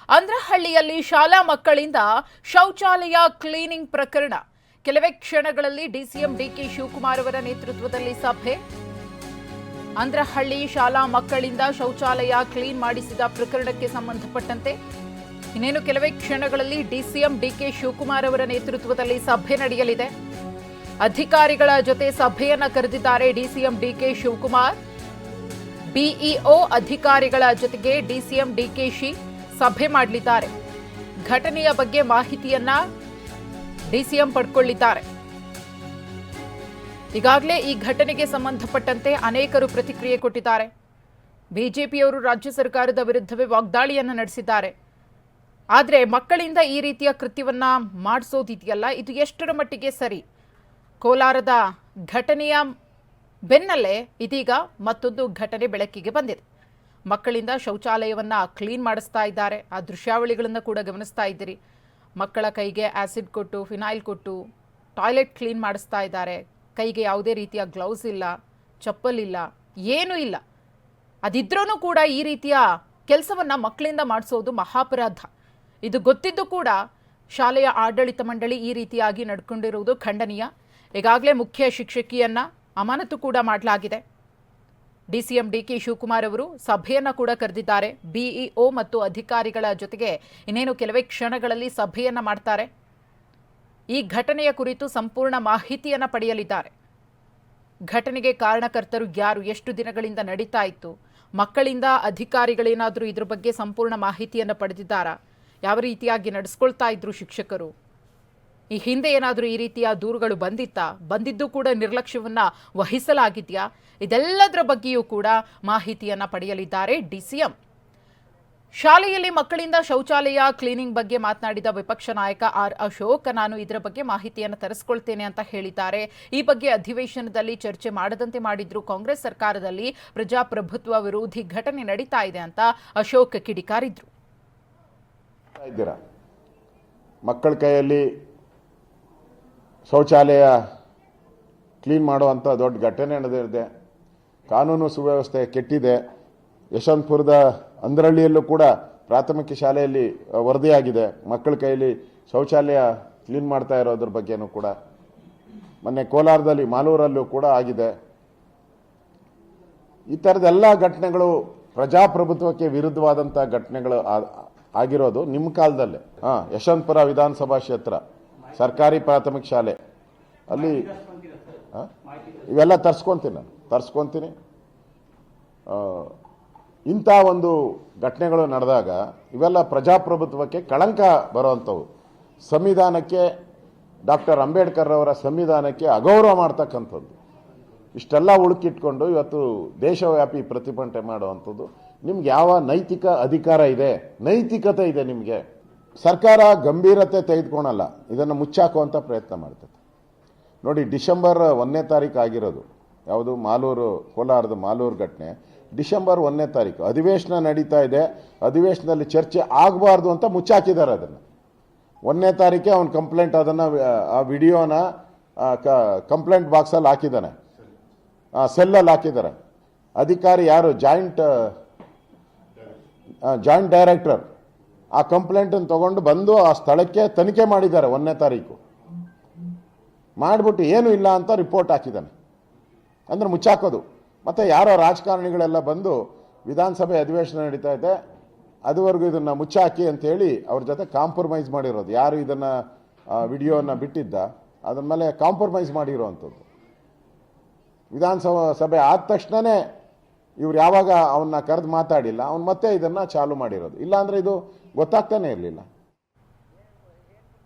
ಅಂದ್ರಹಳ್ಳಿಯಲ್ಲಿ ಶಾಲಾ ಮಕ್ಕಳಿಂದ ಶೌಚಾಲಯ ಕ್ಲೀನಿಂಗ್ ಪ್ರಕರಣ. ಕೆಲವೇ ಕ್ಷಣಗಳಲ್ಲಿ ಡಿಸಿಎಂ ಡಿಕೆ ಶಿವಕುಮಾರ್ ಅವರ ನೇತೃತ್ವದಲ್ಲಿ ಸಭೆ. ಅಂದ್ರಹಳ್ಳಿ ಶಾಲಾ ಮಕ್ಕಳಿಂದ ಶೌಚಾಲಯ ಕ್ಲೀನ್ ಮಾಡಿಸಿದ ಪ್ರಕರಣಕ್ಕೆ ಸಂಬಂಧಪಟ್ಟಂತೆ ಇನ್ನೇನು ಕೆಲವೇ ಕ್ಷಣಗಳಲ್ಲಿ ಡಿಸಿಎಂ ಡಿಕೆ ಶಿವಕುಮಾರ್ ಅವರ ನೇತೃತ್ವದಲ್ಲಿ ಸಭೆ ನಡೆಯಲಿದೆ. ಅಧಿಕಾರಿಗಳ ಜೊತೆ ಸಭೆಯನ್ನ ಕರೆದಿದ್ದಾರೆ ಡಿಸಿಎಂ ಡಿಕೆ ಶಿವಕುಮಾರ್. ಬಿಇಒ ಅಧಿಕಾರಿಗಳ ಜೊತೆಗೆ ಡಿಸಿಎಂ ಡಿಕೆಶಿ ಸಭೆ ಮಾಡಲಿದ್ದಾರೆ. ಘಟನೆಯ ಬಗ್ಗೆ ಮಾಹಿತಿಯನ್ನ ಡಿಸಿಎಂ ಪಡ್ಕೊಳ್ಳಿದ್ದಾರೆ. ಈಗಾಗಲೇ ಈ ಘಟನೆಗೆ ಸಂಬಂಧಪಟ್ಟಂತೆ ಅನೇಕರು ಪ್ರತಿಕ್ರಿಯೆ ಕೊಟ್ಟಿದ್ದಾರೆ. ಬಿಜೆಪಿಯವರು ರಾಜ್ಯ ಸರ್ಕಾರದ ವಿರುದ್ಧವೇ ವಾಗ್ದಾಳಿಯನ್ನ ನಡೆಸಿದ್ದಾರೆ. ಆದರೆ ಮಕ್ಕಳಿಂದ ಈ ರೀತಿಯ ಕೃತ್ಯವನ್ನ ಮಾಡಿಸೋದಿದೆಯಲ್ಲ, ಇದು ಎಷ್ಟರ ಮಟ್ಟಿಗೆ ಸರಿ? ಕೋಲಾರದ ಘಟನೆಯ ಬೆನ್ನಲ್ಲೇ ಇದೀಗ ಮತ್ತೊಂದು ಘಟನೆ ಬೆಳಕಿಗೆ ಬಂದಿದೆ. ಮಕ್ಕಳಿಂದ ಶೌಚಾಲಯವನ್ನ ಕ್ಲೀನ್ ಮಾಡಿಸ್ತಾ ಇದ್ದಾರೆ. ಆ ದೃಶ್ಯಾವಳಿಗಳನ್ನು ಕೂಡ ಗಮನಿಸ್ತಾ ಇದ್ದೀರಿ. ಮಕ್ಕಳ ಕೈಗೆ ಆಸಿಡ್ ಕೊಟ್ಟು, ಫಿನೈಲ್ ಕೊಟ್ಟು ಟಾಯ್ಲೆಟ್ ಕ್ಲೀನ್ ಮಾಡಿಸ್ತಾ ಇದ್ದಾರೆ. ಕೈಗೆ ಯಾವುದೇ ರೀತಿಯ ಗ್ಲೌಸ್ ಇಲ್ಲ, ಚಪ್ಪಲ್ ಇಲ್ಲ, ಏನೂ ಇಲ್ಲ. ಅದಿದ್ರೂ ಕೂಡ ಈ ರೀತಿಯ ಕೆಲಸವನ್ನ ಮಕ್ಕಳಿಂದ ಮಾಡಿಸೋದು ಮಹಾಪರಾಧ. ಇದು ಗೊತ್ತಿದ್ದು ಕೂಡ ಶಾಲೆಯ ಆಡಳಿತ ಮಂಡಳಿ ಈ ರೀತಿಯಾಗಿ ನಡ್ಕೊಂಡಿರುವುದು ಖಂಡನೀಯ. ಈಗಾಗಲೇ ಮುಖ್ಯ ಶಿಕ್ಷಕಿಯನ್ನ ಅಮಾನತು ಕೂಡ ಮಾಡಲಾಗಿದೆ. ಡಿಸಿಎಂ ಡಿಕೆ ಶಿವಕುಮಾರ್ ಅವರು ಸಭೆಯನ್ನ ಕೂಡ ಕರೆದಿದ್ದಾರೆ. ಬಿಇಒ ಮತ್ತು ಅಧಿಕಾರಿಗಳ ಜೊತೆಗೆ ಇನ್ನೇನು ಕೆಲವೇ ಕ್ಷಣಗಳಲ್ಲಿ ಸಭೆಯನ್ನ ಮಾಡ್ತಾರೆ. ಈ ಘಟನೆಯ ಕುರಿತು ಸಂಪೂರ್ಣ ಮಾಹಿತಿಯನ್ನ ಪಡೆಯಲಿದ್ದಾರೆ. ಘಟನೆಗೆ ಕಾರಣಕರ್ತರು ಯಾರು, ಎಷ್ಟು ದಿನಗಳಿಂದ ನಡೀತಾ ಇತ್ತು, ಮಕ್ಕಳಿಂದ ಅಧಿಕಾರಿಗಳೇನಾದರೂ ಇದ್ರ ಬಗ್ಗೆ ಸಂಪೂರ್ಣ ಮಾಹಿತಿಯನ್ನು ಪಡೆದಿದ್ದಾರಾ, ಯಾವ ರೀತಿಯಾಗಿ ನಡೆಸ್ಕೊಳ್ತಾ ಇದ್ರು ಶಿಕ್ಷಕರು, ಈ ಹಿಂದೆ ಏನಾದರೂ ಈ ರೀತಿಯ ದೂರುಗಳು ಬಂದಿದ್ದು ಕೂಡ ನಿರ್ಲಕ್ಷ್ಯವನ್ನ ವಹಿಸಲಾಗಿದೆಯಾ, ಇದೆಲ್ಲದರ ಬಗ್ಗೆಯೂ ಕೂಡ ಮಾಹಿತಿಯನ್ನ ಪಡೆಯಲಿದ್ದಾರೆ ಡಿಸಿಎಂ. ಶಾಲೆಯಲ್ಲಿ ಮಕ್ಕಳಿಂದ ಶೌಚಾಲಯ ಕ್ಲೀನಿಂಗ್ ಬಗ್ಗೆ ಮಾತನಾಡಿದ ವಿಪಕ್ಷ ನಾಯಕ ಆರ್ ಅಶೋಕ್, ನಾನು ಇದರ ಬಗ್ಗೆ ಮಾಹಿತಿಯನ್ನು ತರಿಸ್ಕೊಳ್ತೇನೆ ಅಂತ ಹೇಳಿದ್ದಾರೆ. ಈ ಬಗ್ಗೆ ಅಧಿವೇಶನದಲ್ಲಿ ಚರ್ಚೆ ಮಾಡದಂತೆ ಮಾಡಿದ್ರು ಕಾಂಗ್ರೆಸ್ ಸರ್ಕಾರದಲ್ಲಿ. ಪ್ರಜಾಪ್ರಭುತ್ವ ವಿರೋಧಿ ಘಟನೆ ನಡೀತಾ ಇದೆ ಅಂತ ಅಶೋಕ್ ಕಿಡಿಕಾರಿದ್ರು. ಮಕ್ಕಳ ಕೈಯಲ್ಲಿ ಶೌಚಾಲಯ ಕ್ಲೀನ್ ಮಾಡುವಂಥ ದೊಡ್ಡ ಘಟನೆ ನಡೆದಿದೆ. ಕಾನೂನು ಸುವ್ಯವಸ್ಥೆ ಕೆಟ್ಟಿದೆ. ಯಶವಂತಪುರದ ಅಂದ್ರಹಳ್ಳಿಯಲ್ಲೂ ಕೂಡ ಪ್ರಾಥಮಿಕ ಶಾಲೆಯಲ್ಲಿ ವರದಿಯಾಗಿದೆ. ಮಕ್ಕಳ ಕೈಯಲ್ಲಿ ಶೌಚಾಲಯ ಕ್ಲೀನ್ ಮಾಡ್ತಾ ಇರೋದ್ರ ಬಗ್ಗೆನೂ ಕೂಡ. ಮೊನ್ನೆ ಕೋಲಾರದಲ್ಲಿ, ಮಾಲೂರಲ್ಲೂ ಕೂಡ ಆಗಿದೆ. ಈ ಥರದ್ದೆಲ್ಲ ಘಟನೆಗಳು ಪ್ರಜಾಪ್ರಭುತ್ವಕ್ಕೆ ವಿರುದ್ಧವಾದಂಥ ಘಟನೆಗಳು ಆಗಿರೋದು ನಿಮ್ಮ ಕಾಲದಲ್ಲೇ. ಯಶವಂತಪುರ ವಿಧಾನಸಭಾ ಕ್ಷೇತ್ರ ಸರ್ಕಾರಿ ಪ್ರಾಥಮಿಕ ಶಾಲೆ ಅಲ್ಲಿ ಇವೆಲ್ಲ ತರ್ಸ್ಕೊಂತೀನಿ. ಇಂಥ ಒಂದು ಘಟನೆಗಳು ನಡೆದಾಗ ಇವೆಲ್ಲ ಪ್ರಜಾಪ್ರಭುತ್ವಕ್ಕೆ ಕಳಂಕ ಬರುವಂಥವು. ಸಂವಿಧಾನಕ್ಕೆ, ಡಾಕ್ಟರ್ ಅಂಬೇಡ್ಕರ್ ಅವರ ಸಂವಿಧಾನಕ್ಕೆ ಅಗೌರವ ಮಾಡ್ತಕ್ಕಂಥದ್ದು. ಇಷ್ಟೆಲ್ಲ ಉಳುಕಿಟ್ಕೊಂಡು ಇವತ್ತು ದೇಶವ್ಯಾಪಿ ಪ್ರತಿಭಟನೆ ಮಾಡುವಂಥದ್ದು. ನಿಮ್ಗೆ ಯಾವ ನೈತಿಕ ಅಧಿಕಾರ ಇದೆ, ನೈತಿಕತೆ ಇದೆ ನಿಮಗೆ? ಸರ್ಕಾರ ಗಂಭೀರತೆ ತೆಗೆದುಕೊಳಲ್ಲ, ಇದನ್ನು ಮುಚ್ಚಾಕುವಂಥ ಪ್ರಯತ್ನ ಮಾಡ್ತದೆ. ನೋಡಿ, ಡಿಸೆಂಬರ್ 1ನೇ ತಾರೀಕು ಆಗಿರೋದು ಯಾವುದು, ಕೋಲಾರದ ಮಾಲೂರು ಘಟನೆ ಡಿಸೆಂಬರ್ 1ನೇ ತಾರೀಕು. ಅಧಿವೇಶನ ನಡೀತಾ ಇದೆ, ಅಧಿವೇಶನದಲ್ಲಿ ಚರ್ಚೆ ಆಗಬಾರ್ದು ಅಂತ ಮುಚ್ಚಾಕಿದ್ದಾರೆ. ಅದನ್ನು 1ನೇ ತಾರೀಕೆ ಅವನ ಕಂಪ್ಲೇಂಟ್, ಅದನ್ನು ಆ ವಿಡಿಯೋನ ಕಂಪ್ಲೇಂಟ್ ಬಾಕ್ಸಲ್ಲಿ ಹಾಕಿದ್ದಾನೆ, ಸೆಲ್ಲಲ್ಲಿ ಹಾಕಿದ್ದಾರೆ. ಅಧಿಕಾರಿ ಯಾರು, ಜಾಯಿಂಟ್ ಡೈರೆಕ್ಟರ್ ಆ ಕಂಪ್ಲೇಂಟನ್ನು ತಗೊಂಡು ಬಂದು ಆ ಸ್ಥಳಕ್ಕೆ ತನಿಖೆ ಮಾಡಿದ್ದಾರೆ. 1ನೇ ತಾರೀಕು ಮಾಡಿಬಿಟ್ಟು ಏನೂ ಇಲ್ಲ ಅಂತ ರಿಪೋರ್ಟ್ ಹಾಕಿದ್ದಾನೆ. ಅಂದರೆ ಮುಚ್ಚಾಕೋದು. ಮತ್ತು ಯಾರೋ ರಾಜಕಾರಣಿಗಳೆಲ್ಲ ಬಂದು ವಿಧಾನಸಭೆ ಅಧಿವೇಶನ ನಡೀತಾ ಇದೆ, ಅದುವರೆಗೂ ಇದನ್ನು ಮುಚ್ಚಾಕಿ ಅಂತೇಳಿ ಅವ್ರ ಜೊತೆ ಕಾಂಪ್ರಮೈಸ್ ಮಾಡಿರೋದು. ಯಾರು ಇದನ್ನು ವಿಡಿಯೋನ ಬಿಟ್ಟಿದ್ದ ಅದ್ರ ಮೇಲೆ ಕಾಂಪ್ರಮೈಸ್ ಮಾಡಿರೋವಂಥದ್ದು. ವಿಧಾನಸಭೆ ಆದ ತಕ್ಷಣವೇ ಇವ್ರು ಯಾವಾಗ ಅವನ್ನ ಕರೆದು ಮಾತಾಡಿಲ್ಲ, ಅವ್ನು ಮತ್ತೆ ಇದನ್ನು ಚಾಲು ಮಾಡಿರೋದು. ಇಲ್ಲಾಂದರೆ ಇದು ಗೊತ್ತಾಗ್ತಾನೆ ಇರಲಿಲ್ಲ.